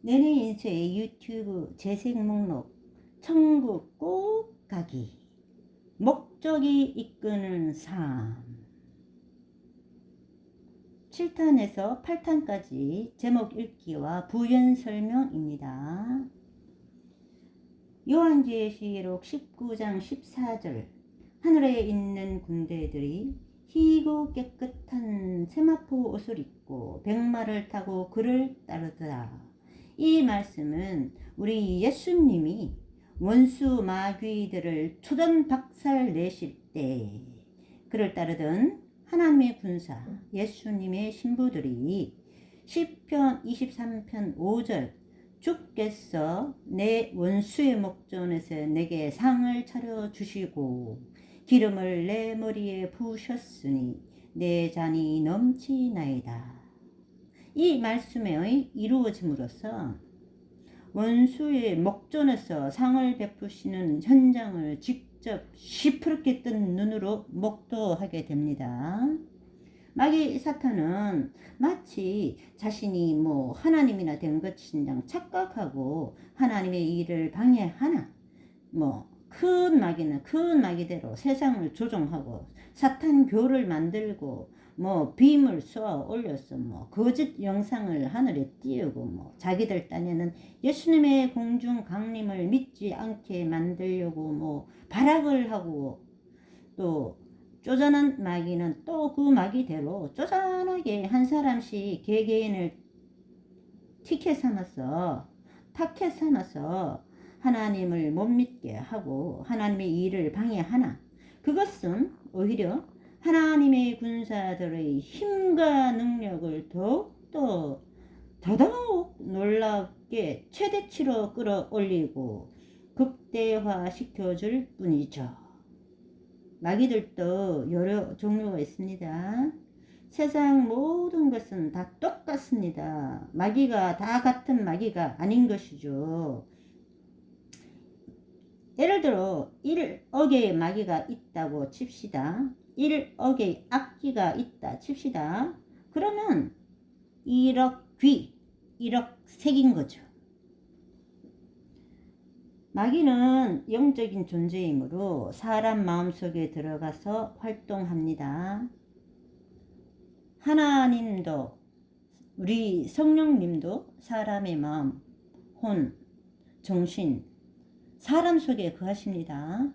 내내 인쇄의 유튜브 재생 목록 천국 꼭 가기 목적이 이끄는 삶 7탄에서 8탄까지 제목 읽기와 부연 설명입니다. 요한계시록 19장 14절 하늘에 있는 군대들이 희고 깨끗한 세마포 옷을 입고 백마를 타고 그를 따르더라. 이 말씀은 우리 예수님이 원수 마귀들을 초전 박살 내실 때 그를 따르던 하나님의 군사 예수님의 신부들이 시편 23편 5절 주께서 내 원수의 목전에서 내게 상을 차려주시고 기름을 내 머리에 부으셨으니 내 잔이 넘치나이다. 이 말씀에 이루어짐으로써 원수의 목전에서 상을 베푸시는 현장을 직접 시퍼렇게 뜬 눈으로 목도하게 됩니다. 마귀 사탄은 마치 자신이 하나님이나 된 것이냐 착각하고 하나님의 일을 방해하나 큰 마귀는 큰 마귀대로 세상을 조종하고 사탄교를 만들고 빔을 쏘아 올려서 거짓 영상을 하늘에 띄우고 자기들 딴에는 예수님의 공중 강림을 믿지 않게 만들려고 발악을 하고 또 쪼잔한 마귀는 또 그 마귀대로 쪼잔하게 한 사람씩 개개인을 티켓 삼아서 타켓 삼아서 하나님을 못 믿게 하고 하나님의 일을 방해하나 그것은 오히려 하나님의 군사들의 힘과 능력을 더욱 놀랍게 최대치로 끌어올리고 극대화시켜줄 뿐이죠. 마귀들도 여러 종류가 있습니다. 세상 모든 것은 다 똑같습니다. 마귀가 다 같은 마귀가 아닌 것이죠. 예를 들어 1억의 마귀가 있다고 칩시다. 1억의 악기가 있다 칩시다. 그러면 1억 귀, 1억 색인 거죠. 마귀는 영적인 존재이므로 사람 마음속에 들어가서 활동합니다. 하나님도 우리 성령님도 사람의 마음, 혼, 정신, 사람 속에 거하십니다.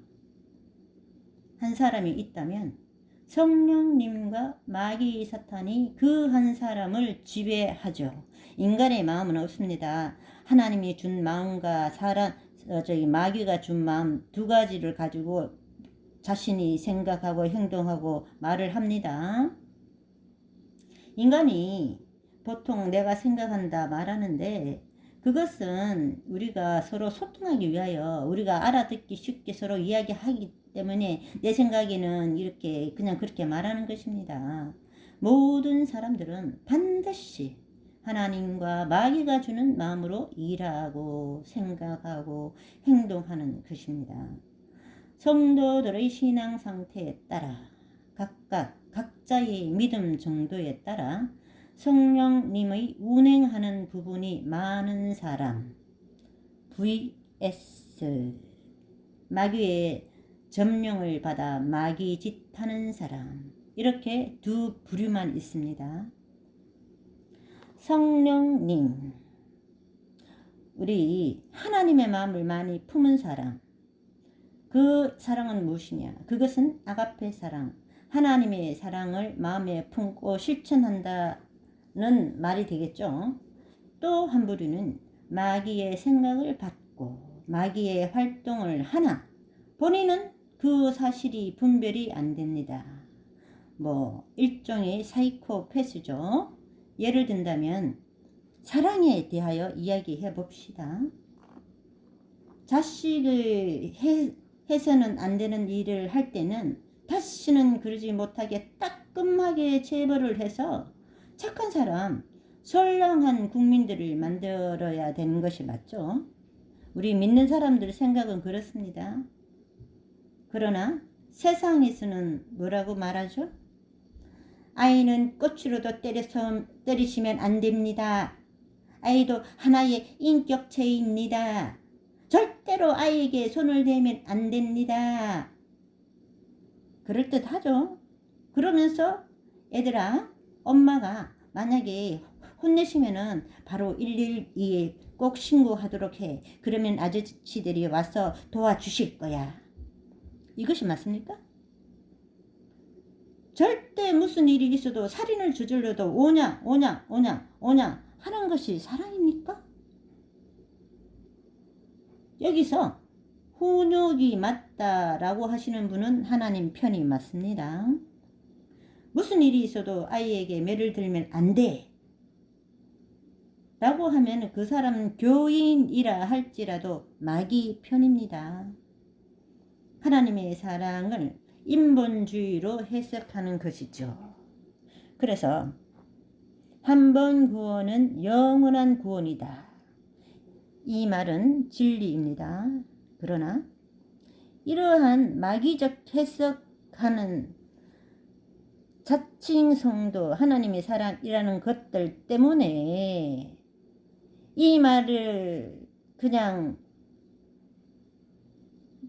한 사람이 있다면 성령님과 마귀 사탄이 그 한 사람을 지배하죠. 인간의 마음은 없습니다. 하나님이 준 마음과 마귀가 준 마음 두 가지를 가지고 자신이 생각하고 행동하고 말을 합니다. 인간이 보통 내가 생각한다 말하는데 그것은 우리가 서로 소통하기 위하여 우리가 알아듣기 쉽게 서로 이야기하기 때문에 내 생각에는 이렇게 그냥 그렇게 말하는 것입니다. 모든 사람들은 반드시 하나님과 마귀가 주는 마음으로 일하고 생각하고 행동하는 것입니다. 성도들의 신앙 상태에 따라 각자의 믿음 정도에 따라 성령님의 운행하는 부분이 많은 사람 vs 마귀의 점령을 받아 마귀 짓 하는 사람 이렇게 두 부류만 있습니다. 성령님 우리 하나님의 마음을 많이 품은 사람 그 사랑은 무엇이냐? 그것은 아가페 사랑 하나님의 사랑을 마음에 품고 실천한다는 말이 되겠죠. 또 한 부류는 마귀의 생각을 받고 마귀의 활동을 하나 본인은 그 사실이 분별이 안 됩니다. 일종의 사이코패스죠. 예를 든다면 사랑에 대하여 이야기해 봅시다. 자식을 해서는 안 되는 일을 할 때는 다시는 그러지 못하게 따끔하게 체벌을 해서 착한 사람, 선량한 국민들을 만들어야 되는 것이 맞죠. 우리 믿는 사람들 생각은 그렇습니다. 그러나 세상에서는 뭐라고 말하죠? 아이는 꼬치로도 때리시면 안 됩니다. 아이도 하나의 인격체입니다. 절대로 아이에게 손을 대면 안 됩니다. 그럴듯하죠. 그러면서 애들아, 엄마가 만약에 혼내시면은 바로 112에 꼭 신고하도록 해. 그러면 아저씨들이 와서 도와주실 거야. 이것이 맞습니까? 절대 무슨 일이 있어도 살인을 저질러도 오냐 하는 것이 사랑입니까? 여기서 훈육이 맞다라고 하시는 분은 하나님 편이 맞습니다. 무슨 일이 있어도 아이에게 매를 들면 안 돼 라고 하면 그 사람은 교인이라 할지라도 마귀 편입니다. 하나님의 사랑을 인본주의로 해석하는 것이죠. 그래서 한 번 구원은 영원한 구원이다. 이 말은 진리입니다. 그러나 이러한 마귀적 해석하는 자칭 성도, 하나님의 사랑이라는 것들 때문에 이 말을 그냥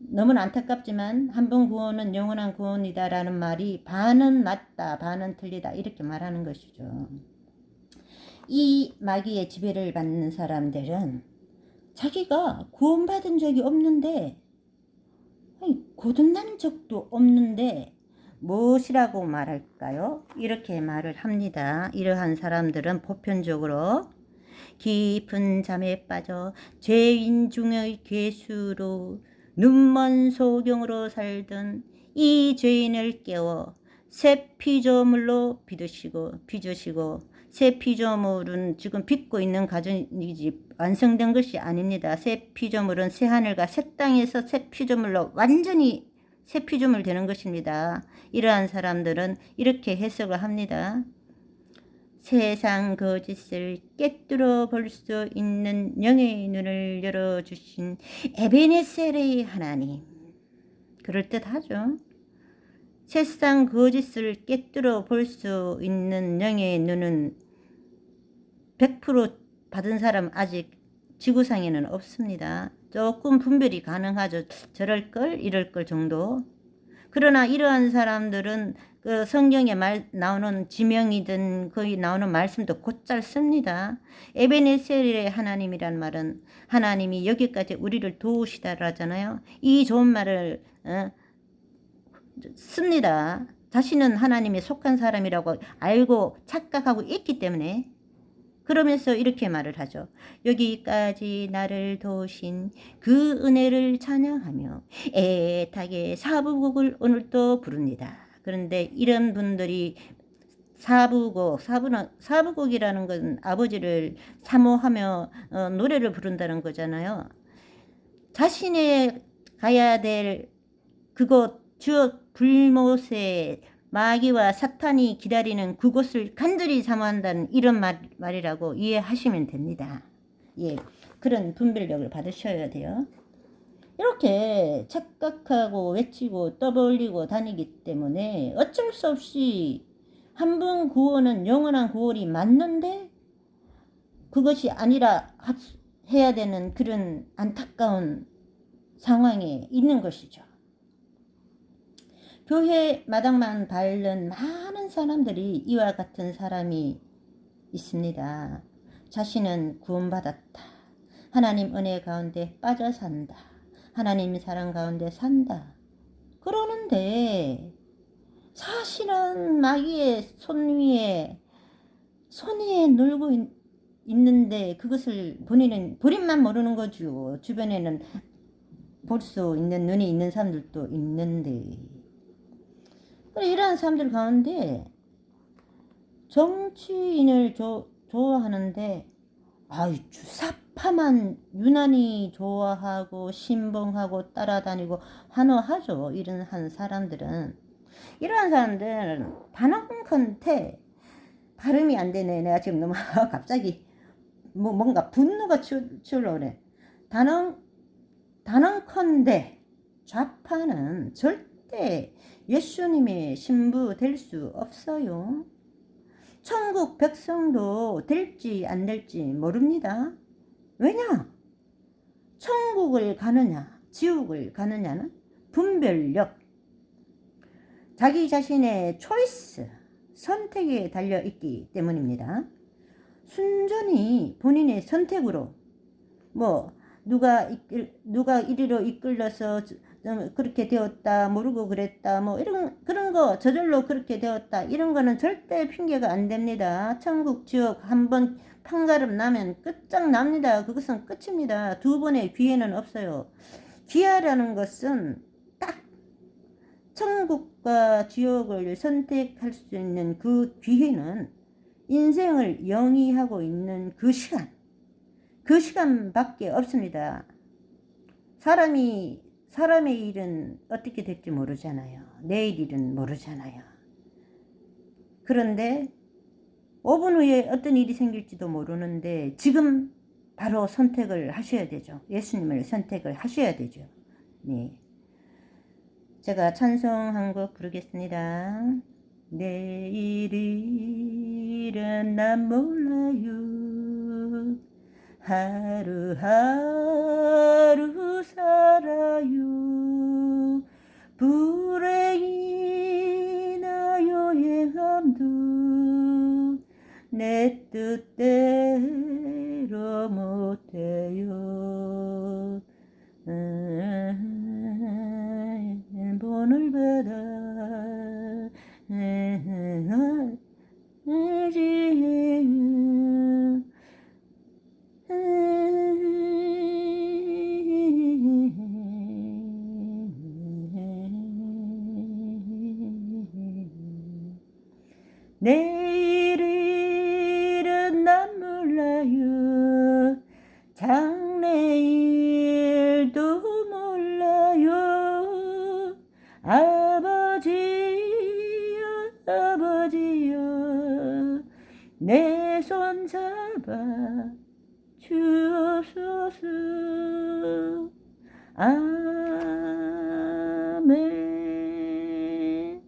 너무나 안타깝지만 한 번 구원은 영원한 구원이다 라는 말이 반은 맞다 반은 틀리다 이렇게 말하는 것이죠. 이 마귀의 지배를 받는 사람들은 자기가 구원받은 적이 없는데, 거듭난 적도 없는데 무엇이라고 말할까요? 이렇게 말을 합니다. 이러한 사람들은 보편적으로 깊은 잠에 빠져 죄인 중의 괴수로 눈먼 소경으로 살던 이 죄인을 깨워 새 피조물로 빚으시고 새 피조물은 지금 빚고 있는 가정이지 완성된 것이 아닙니다. 새 피조물은 새 하늘과 새 땅에서 새 피조물로 완전히 새 피조물 되는 것입니다. 이러한 사람들은 이렇게 해석을 합니다. 세상 거짓을 꿰뚫어 볼 수 있는 영의 눈을 열어주신 에베네셀의 하나님. 그럴듯하죠. 세상 거짓을 꿰뚫어 볼 수 있는 영의 눈은 100% 받은 사람 아직 지구상에는 없습니다. 조금 분별이 가능하죠. 저럴걸 이럴걸 정도. 그러나 이러한 사람들은 그 성경에 나오는 지명이든 거기 나오는 말씀도 곧잘 씁니다. 에베네셀의 하나님이란 말은 하나님이 여기까지 우리를 도우시다라잖아요. 이 좋은 말을 씁니다. 자신은 하나님에 속한 사람이라고 알고 착각하고 있기 때문에 그러면서 이렇게 말을 하죠. 여기까지 나를 도우신 그 은혜를 찬양하며 애타게 사부곡을 오늘도 부릅니다. 그런데 이런 분들이 사부곡이라는 건 아버지를 사모하며 노래를 부른다는 거잖아요. 자신의 가야 될 그곳 즉 불못에 마귀와 사탄이 기다리는 그곳을 간절히 사모한다는 이런 말이라고 이해하시면 됩니다. 예, 그런 분별력을 받으셔야 돼요. 이렇게 착각하고 외치고 떠벌리고 다니기 때문에 어쩔 수 없이 한 번 구원은 영원한 구원이 맞는데 그것이 아니라 해야 되는 그런 안타까운 상황에 있는 것이죠. 교회 마당만 밟는 많은 사람들이 이와 같은 사람이 있습니다. 자신은 구원받았다. 하나님 은혜 가운데 빠져 산다. 하나님 사랑 가운데 산다. 그러는데 사실은 마귀의 손 위에 놀고 있는데 그것을 본인만 모르는 거죠. 주변에는 볼 수 있는 눈이 있는 사람들도 있는데 이러한 사람들 가운데 정치인을 좋아하는데 주사파만 유난히 좋아하고 신봉하고 따라다니고 환호하죠. 이런 사람들은. 이러한 사람들은 단언컨대 발음이 안 되네. 내가 지금 너무 갑자기 뭔가 분노가 치올라오네. 단언컨대 좌파는 절대 예수님의 신부 될 수 없어요. 천국 백성도 될지 안 될지 모릅니다. 왜냐? 천국을 가느냐 지옥을 가느냐는 분별력, 자기 자신의 초이스, 선택에 달려 있기 때문입니다. 순전히 본인의 선택으로 누가 이리로 이끌려서 그렇게 되었다, 모르고 그랬다, 그런 거 저절로 그렇게 되었다, 이런 거는 절대 핑계가 안 됩니다. 천국 지옥 한번 판가름 나면 끝장납니다. 그것은 끝입니다. 두 번의 기회는 없어요. 기회라는 것은 딱 천국과 지옥을 선택할 수 있는 그 기회는 인생을 영위하고 있는 그 시간밖에 없습니다. 사람의 일은 어떻게 될지 모르잖아요. 내일 일은 모르잖아요. 그런데 5분 후에 어떤 일이 생길지도 모르는데 지금 바로 선택을 하셔야 되죠. 예수님을 선택을 하셔야 되죠. 네. 제가 찬송 한 곡 부르겠습니다. 내일은 난 몰라요. 하루하루 살아요. 불행이나 요행함도 내 뜻대로 못해요. 본을 받아 내일은 난 몰라요. 장래일도 몰라요. 아버지여 내 손 잡아 주옵소서. 아멘.